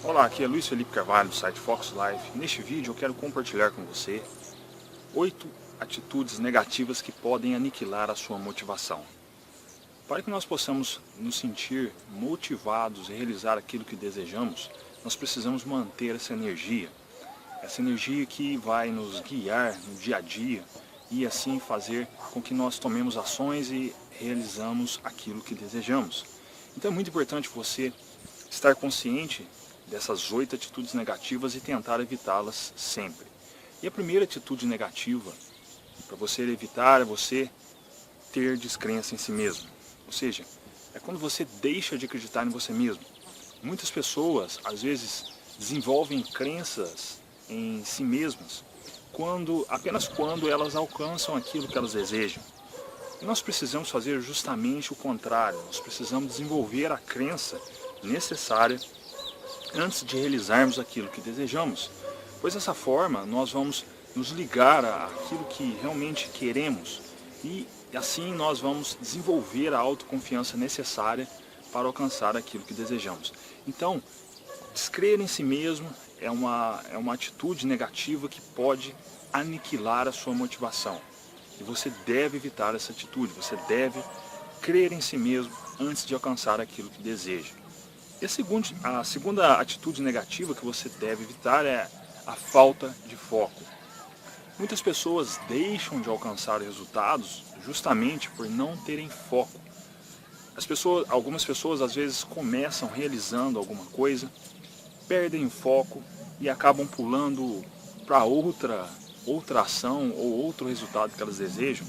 Olá, aqui é Luiz Felipe Carvalho do site Fox Life. Neste vídeo eu quero compartilhar com você 8 atitudes negativas que podem aniquilar a sua motivação. Para que nós possamos nos sentir motivados e realizar aquilo que desejamos, nós precisamos manter essa energia que vai nos guiar no dia a dia e assim fazer com que nós tomemos ações e realizamos aquilo que desejamos. Então é muito importante você estar consciente dessas 8 atitudes negativas e tentar evitá-las sempre. E a primeira atitude negativa para você evitar é você ter descrença em si mesmo. Ou seja, é quando você deixa de acreditar em você mesmo. Muitas pessoas, às vezes, desenvolvem crenças em si mesmas apenas quando elas alcançam aquilo que elas desejam. E nós precisamos fazer justamente o contrário. Nós precisamos desenvolver a crença necessária antes de realizarmos aquilo que desejamos, pois dessa forma nós vamos nos ligar àquilo que realmente queremos e assim nós vamos desenvolver a autoconfiança necessária para alcançar aquilo que desejamos. Então, descrer em si mesmo é uma atitude negativa que pode aniquilar a sua motivação. E você deve evitar essa atitude, você deve crer em si mesmo antes de alcançar aquilo que deseja. E a segunda atitude negativa que você deve evitar é a falta de foco. Muitas pessoas deixam de alcançar resultados justamente por não terem foco. Algumas pessoas às vezes começam realizando alguma coisa, perdem o foco e acabam pulando para outra ação ou outro resultado que elas desejam,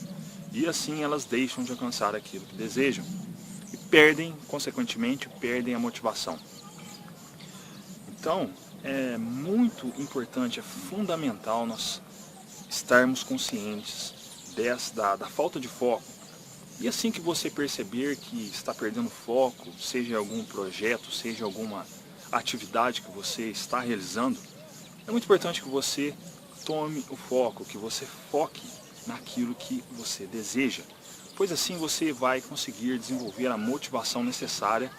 e assim elas deixam de alcançar aquilo que desejam. E consequentemente, perdem a motivação. Então, é muito importante, é fundamental nós estarmos conscientes da falta de foco. E assim que você perceber que está perdendo foco, seja em algum projeto, seja em alguma atividade que você está realizando, é muito importante que você tome o foco, que você foque naquilo que você deseja. Pois assim você vai conseguir desenvolver a motivação necessária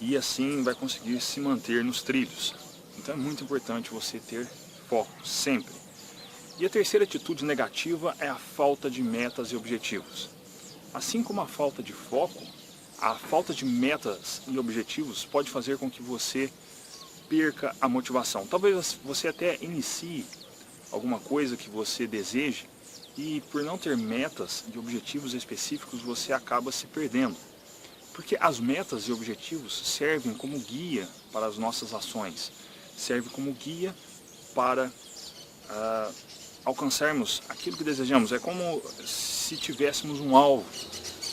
e assim vai conseguir se manter nos trilhos. Então é muito importante você ter foco sempre. E a terceira atitude negativa é a falta de metas e objetivos. Assim como a falta de foco, a falta de metas e objetivos pode fazer com que você perca a motivação. Talvez você até inicie alguma coisa que você deseje, e por não ter metas e objetivos específicos você acaba se perdendo. Porque as metas e objetivos servem como guia para as nossas ações, servem como guia para alcançarmos aquilo que desejamos. É como se tivéssemos um alvo,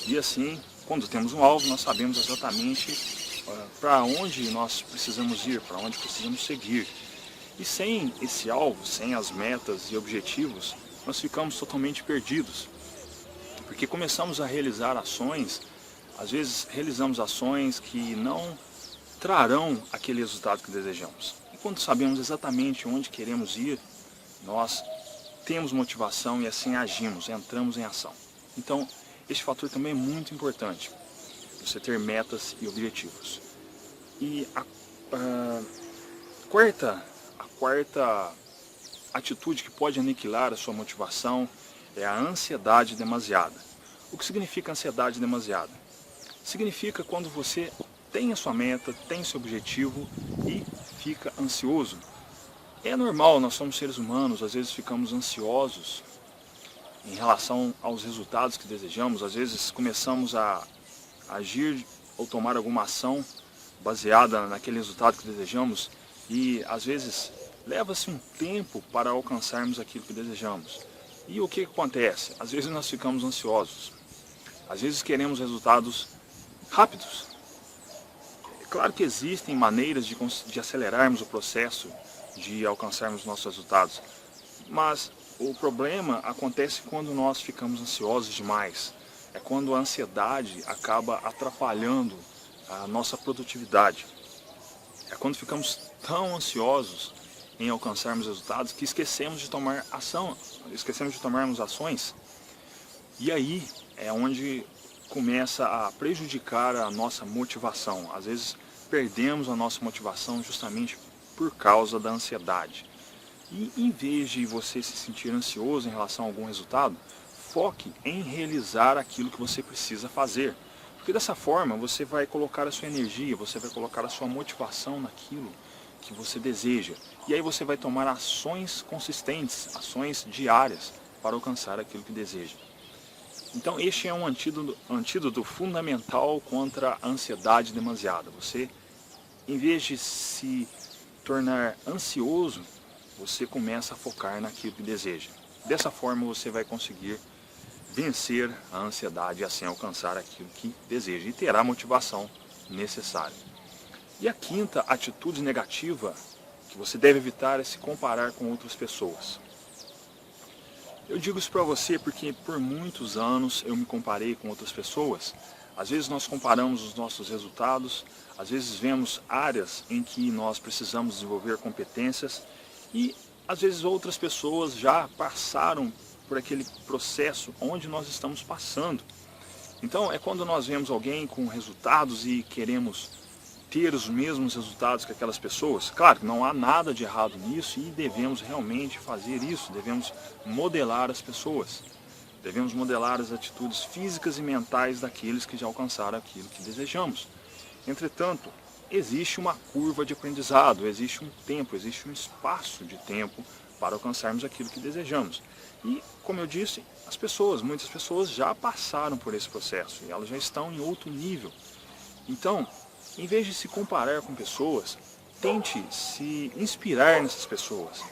e assim, quando temos um alvo, nós sabemos exatamente para onde nós precisamos ir, para onde precisamos seguir. E sem esse alvo, sem as metas e objetivos, nós ficamos totalmente perdidos, porque começamos a realizar ações, às vezes realizamos ações que não trarão aquele resultado que desejamos. E quando sabemos exatamente onde queremos ir, nós temos motivação e assim agimos, entramos em ação. Então, este fator também é muito importante, você ter metas e objetivos. E a quarta atitude que pode aniquilar a sua motivação é a ansiedade demasiada. O que significa ansiedade demasiada? Significa quando você tem a sua meta, tem seu objetivo e fica ansioso. É normal, nós somos seres humanos, às vezes ficamos ansiosos em relação aos resultados que desejamos, às vezes começamos a agir ou tomar alguma ação baseada naquele resultado que desejamos e às vezes leva-se um tempo para alcançarmos aquilo que desejamos. E o que acontece? Às vezes nós ficamos ansiosos. Às vezes queremos resultados rápidos. É claro que existem maneiras de acelerarmos o processo de alcançarmos nossos resultados. Mas o problema acontece quando nós ficamos ansiosos demais. É quando a ansiedade acaba atrapalhando a nossa produtividade. É quando ficamos tão ansiosos em alcançarmos resultados que esquecemos de tomar ação, esquecemos de tomarmos ações, e aí é onde começa a prejudicar a nossa motivação. Às vezes perdemos a nossa motivação justamente por causa da ansiedade. E em vez de você se sentir ansioso em relação a algum resultado, foque em realizar aquilo que você precisa fazer. Porque dessa forma você vai colocar a sua energia, você vai colocar a sua motivação naquilo que você deseja. E aí você vai tomar ações consistentes, ações diárias para alcançar aquilo que deseja. Então este é um antídoto fundamental contra a ansiedade demasiada. Você, em vez de se tornar ansioso, você começa a focar naquilo que deseja. Dessa forma você vai conseguir vencer a ansiedade e assim alcançar aquilo que deseja e terá a motivação necessária. E a quinta atitude negativa que você deve evitar é se comparar com outras pessoas. Eu digo isso para você porque por muitos anos eu me comparei com outras pessoas. Às vezes nós comparamos os nossos resultados, às vezes vemos áreas em que nós precisamos desenvolver competências e às vezes outras pessoas já passaram por aquele processo onde nós estamos passando. Então é quando nós vemos alguém com resultados e queremos ter os mesmos resultados que aquelas pessoas. Claro que não há nada de errado nisso e devemos realmente fazer isso, devemos modelar as pessoas. Devemos modelar as atitudes físicas e mentais daqueles que já alcançaram aquilo que desejamos. Entretanto, existe uma curva de aprendizado, existe um tempo, existe um espaço de tempo para alcançarmos aquilo que desejamos. E, como eu disse, muitas pessoas já passaram por esse processo e elas já estão em outro nível. Então, em vez de se comparar com pessoas, tente se inspirar nessas pessoas.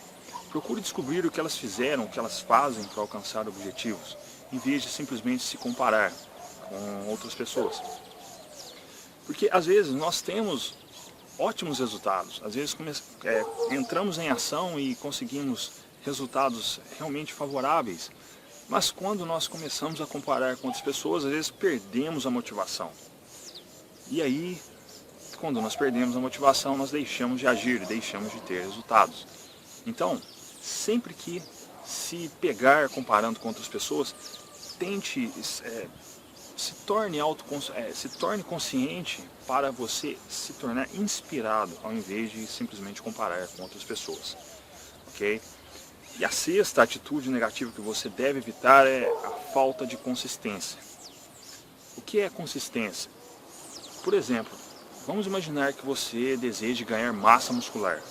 Procure descobrir o que elas fizeram, o que elas fazem para alcançar objetivos, em vez de simplesmente se comparar com outras pessoas. Porque às vezes nós temos ótimos resultados, às vezes entramos em ação e conseguimos resultados realmente favoráveis, mas quando nós começamos a comparar com outras pessoas, às vezes perdemos a motivação. E aí, quando nós perdemos a motivação, nós deixamos de agir, deixamos de ter resultados. Então, sempre que se pegar comparando com outras pessoas, tente, se torne consciente para você se tornar inspirado, ao invés de simplesmente comparar com outras pessoas. Ok? E a sexta atitude negativa que você deve evitar é a falta de consistência. O que é consistência? Por exemplo, vamos imaginar que você deseje ganhar massa muscular.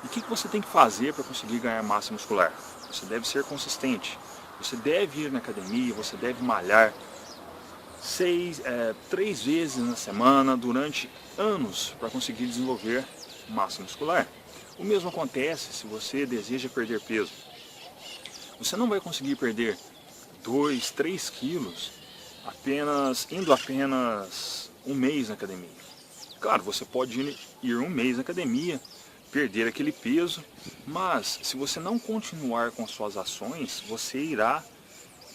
E o que você tem que fazer para conseguir ganhar massa muscular? Você deve ser consistente. Você deve ir na academia, você deve malhar 3 vezes na semana durante anos para conseguir desenvolver massa muscular. O mesmo acontece se você deseja perder peso. Você não vai conseguir perder 2, 3 quilos indo apenas um mês na academia. Claro, você pode ir um mês na academia, perder aquele peso, mas se você não continuar com suas ações, você irá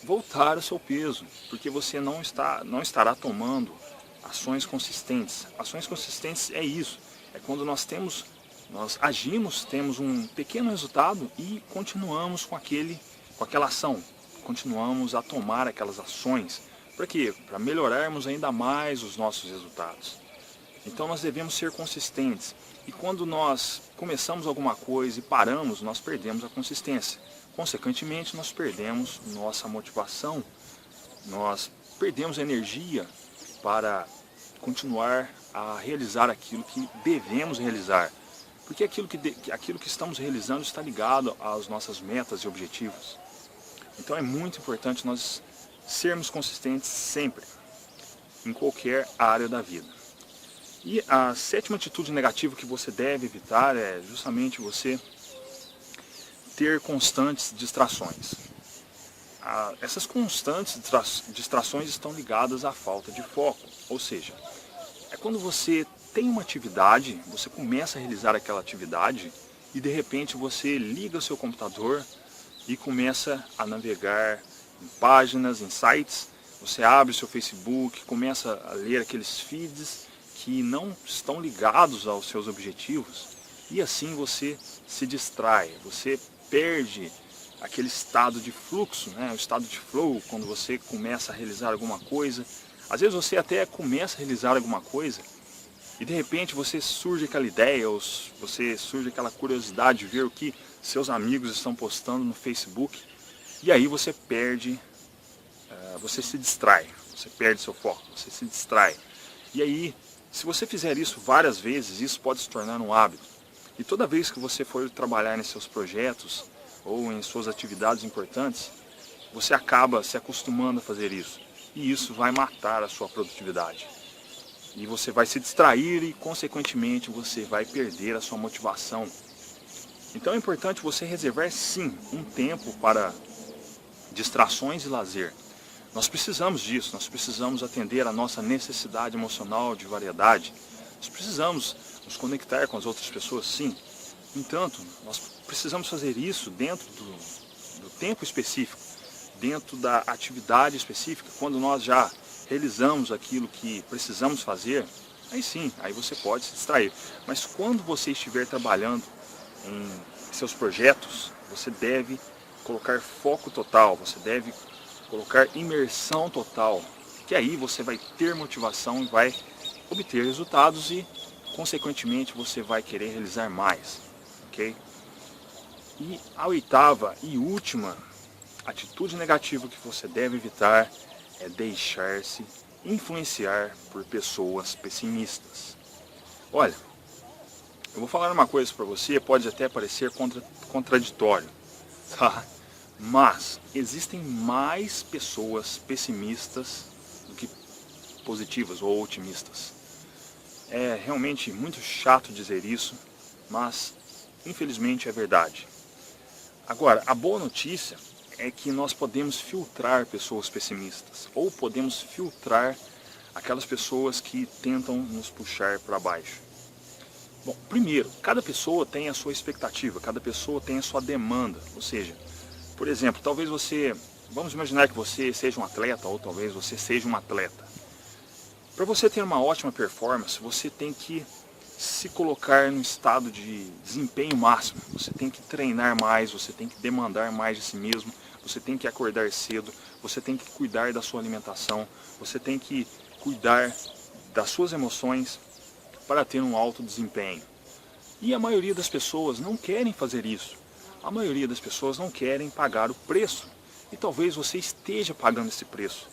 voltar ao seu peso, porque você não estará tomando ações consistentes. Ações consistentes é isso, é quando nós agimos, temos um pequeno resultado e continuamos com aquela ação, continuamos a tomar aquelas ações. Para quê? Para melhorarmos ainda mais os nossos resultados. Então nós devemos ser consistentes. E quando nós começamos alguma coisa e paramos, nós perdemos a consistência. Consequentemente, nós perdemos nossa motivação, nós perdemos energia para continuar a realizar aquilo que devemos realizar. Porque aquilo que estamos realizando está ligado às nossas metas e objetivos. Então é muito importante nós sermos consistentes sempre, em qualquer área da vida. E a sétima atitude negativa que você deve evitar é justamente você ter constantes distrações. Essas constantes distrações estão ligadas à falta de foco, ou seja, é quando você tem uma atividade, você começa a realizar aquela atividade e de repente você liga o seu computador e começa a navegar em páginas, em sites, você abre o seu Facebook, começa a ler aqueles feeds que não estão ligados aos seus objetivos e assim você se distrai, você perde aquele estado de fluxo, né? O estado de flow, quando você começa a realizar alguma coisa. Às vezes você até começa a realizar alguma coisa e de repente você surge aquela ideia, ou você surge aquela curiosidade de ver o que seus amigos estão postando no Facebook, e aí você perde, você se distrai, você perde seu foco, você se distrai. E aí, se você fizer isso várias vezes, isso pode se tornar um hábito. E toda vez que você for trabalhar em seus projetos ou em suas atividades importantes, você acaba se acostumando a fazer isso. E isso vai matar a sua produtividade. E você vai se distrair e, consequentemente, você vai perder a sua motivação. Então é importante você reservar, sim, um tempo para distrações e lazer. Nós precisamos disso, nós precisamos atender a nossa necessidade emocional de variedade. Nós precisamos nos conectar com as outras pessoas, sim. No entanto, nós precisamos fazer isso dentro do tempo específico, dentro da atividade específica. Quando nós já realizamos aquilo que precisamos fazer, aí sim, aí você pode se distrair. Mas quando você estiver trabalhando em seus projetos, você deve colocar foco total, você deve colocar imersão total, que aí você vai ter motivação e vai obter resultados e, consequentemente, você vai querer realizar mais, ok? E a oitava e última atitude negativa que você deve evitar é deixar-se influenciar por pessoas pessimistas. Olha, eu vou falar uma coisa para você, pode até parecer contraditório, tá? Mas existem mais pessoas pessimistas do que positivas ou otimistas. É realmente muito chato dizer isso, mas infelizmente é verdade. Agora, a boa notícia é que nós podemos filtrar pessoas pessimistas, ou podemos filtrar aquelas pessoas que tentam nos puxar para baixo. Bom, primeiro, cada pessoa tem a sua expectativa, cada pessoa tem a sua demanda, ou seja, por exemplo, talvez você, vamos imaginar que você seja um atleta, ou talvez você seja um atleta. Para você ter uma ótima performance, você tem que se colocar no estado de desempenho máximo. Você tem que treinar mais, você tem que demandar mais de si mesmo, você tem que acordar cedo, você tem que cuidar da sua alimentação, você tem que cuidar das suas emoções para ter um alto desempenho. E a maioria das pessoas não querem fazer isso. A maioria das pessoas não querem pagar o preço. E talvez você esteja pagando esse preço.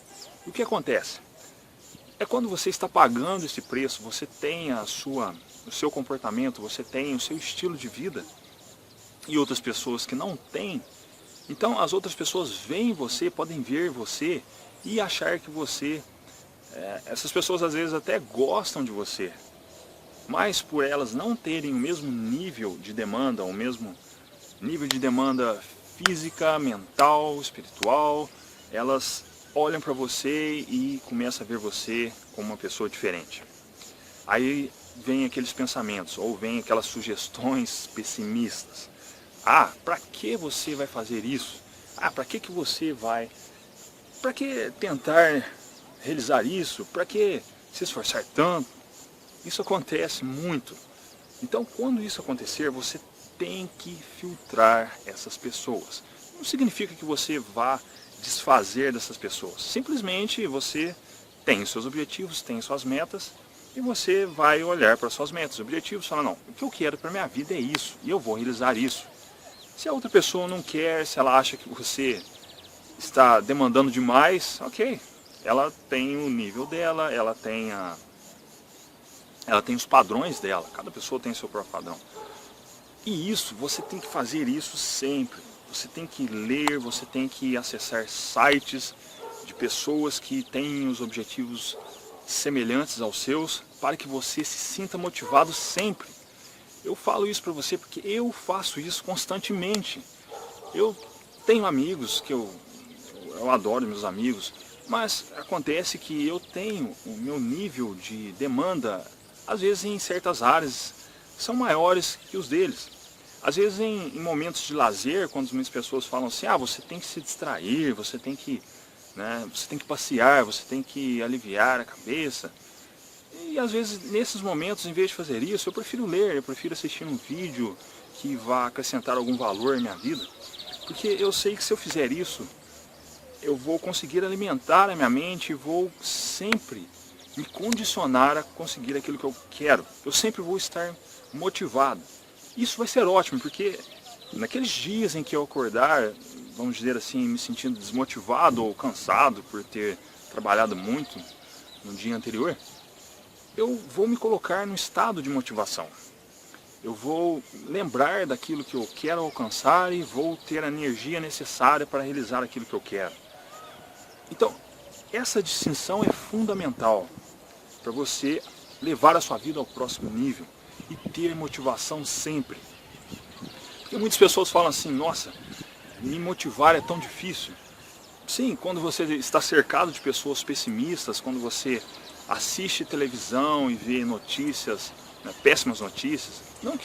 E o que acontece? É quando você está pagando esse preço, você tem o seu comportamento, você tem o seu estilo de vida, e outras pessoas que não têm. Então as outras pessoas veem você, podem ver você e achar que você... essas pessoas às vezes até gostam de você, mas por elas não terem o mesmo nível de demanda, o mesmo nível de demanda física, mental, espiritual, elas olham para você e começam a ver você como uma pessoa diferente. Aí vem aqueles pensamentos, ou vem aquelas sugestões pessimistas. Ah, para que você vai fazer isso? Ah, para que você vai... Para que tentar realizar isso? Para que se esforçar tanto? Isso acontece muito. Então, quando isso acontecer, você tem que filtrar essas pessoas. Não significa que você vá desfazer dessas pessoas. Simplesmente você tem os seus objetivos, tem suas metas, e você vai olhar para suas metas, objetivos, e falar, não, o que eu quero para a minha vida é isso, e eu vou realizar isso. Se a outra pessoa não quer, se ela acha que você está demandando demais, ok. Ela tem o nível dela, ela tem os padrões dela, cada pessoa tem o seu próprio padrão. E isso, você tem que fazer isso sempre. Você tem que ler, você tem que acessar sites de pessoas que têm os objetivos semelhantes aos seus, para que você se sinta motivado sempre. Eu falo isso para você porque eu faço isso constantemente. Eu tenho amigos que eu adoro meus amigos, mas acontece que eu tenho o meu nível de demanda, às vezes em certas áreas, são maiores que os deles. Às vezes em momentos de lazer, quando muitas pessoas falam assim, ah, você tem que se distrair, você tem que passear, você tem que aliviar a cabeça. E às vezes nesses momentos, em vez de fazer isso, eu prefiro ler, eu prefiro assistir um vídeo que vá acrescentar algum valor em minha vida. Porque eu sei que se eu fizer isso, eu vou conseguir alimentar a minha mente e vou sempre me condicionar a conseguir aquilo que eu quero. Eu sempre vou estar motivado. Isso vai ser ótimo, porque naqueles dias em que eu acordar, vamos dizer assim, me sentindo desmotivado ou cansado por ter trabalhado muito no dia anterior, eu vou me colocar no estado de motivação. Eu vou lembrar daquilo que eu quero alcançar e vou ter a energia necessária para realizar aquilo que eu quero. Então, essa distinção é fundamental para você levar a sua vida ao próximo nível e ter motivação sempre. Porque muitas pessoas falam assim, nossa, me motivar é tão difícil. Sim, quando você está cercado de pessoas pessimistas, quando você assiste televisão e vê notícias, né, péssimas notícias, não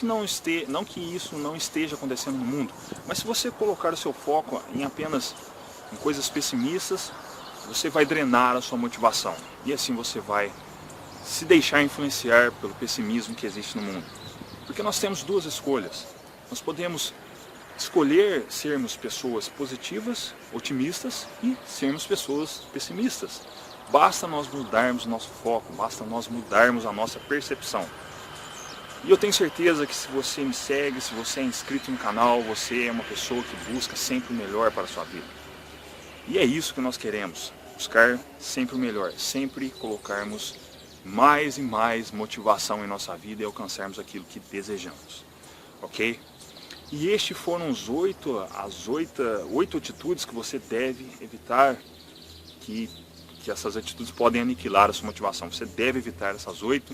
que isso não esteja acontecendo no mundo, mas se você colocar o seu foco apenas em coisas pessimistas, você vai drenar a sua motivação e assim você vai se deixar influenciar pelo pessimismo que existe no mundo. Porque nós temos duas escolhas. Nós podemos escolher sermos pessoas positivas, otimistas e sermos pessoas pessimistas. Basta nós mudarmos o nosso foco, basta nós mudarmos a nossa percepção. E eu tenho certeza que se você me segue, se você é inscrito no canal, você é uma pessoa que busca sempre o melhor para a sua vida. E é isso que nós queremos, buscar sempre o melhor, sempre colocarmos mais e mais motivação em nossa vida e alcançarmos aquilo que desejamos. Ok? E estes foram as oito atitudes que você deve evitar, que essas atitudes podem aniquilar a sua motivação. Você deve evitar essas 8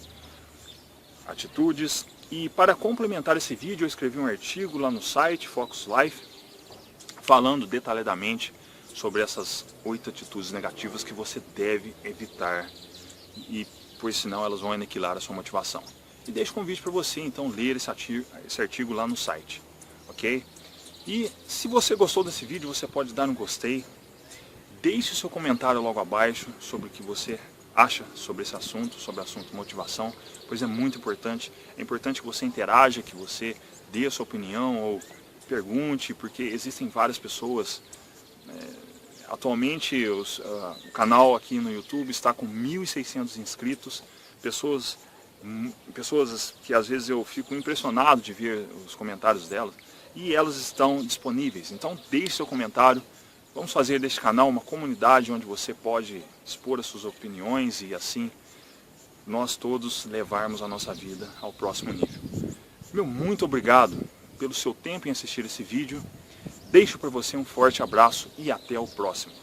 atitudes. E para complementar esse vídeo, eu escrevi um artigo lá no site Focus Life, falando detalhadamente sobre essas 8 atitudes negativas que você deve evitar, e pois senão elas vão aniquilar a sua motivação. E deixo o convite para você então ler esse artigo lá no site, ok? E se você gostou desse vídeo, você pode dar um gostei, deixe o seu comentário logo abaixo sobre o que você acha sobre esse assunto, sobre o assunto motivação, pois é muito importante. É importante que você interaja, que você dê a sua opinião ou pergunte, porque existem várias pessoas. Atualmente o canal aqui no YouTube está com 1.600 inscritos, pessoas que às vezes eu fico impressionado de ver os comentários delas, e elas estão disponíveis. Então deixe seu comentário, vamos fazer deste canal uma comunidade onde você pode expor as suas opiniões e assim nós todos levarmos a nossa vida ao próximo nível. Meu muito obrigado pelo seu tempo em assistir esse vídeo. Deixo para você um forte abraço e até o próximo.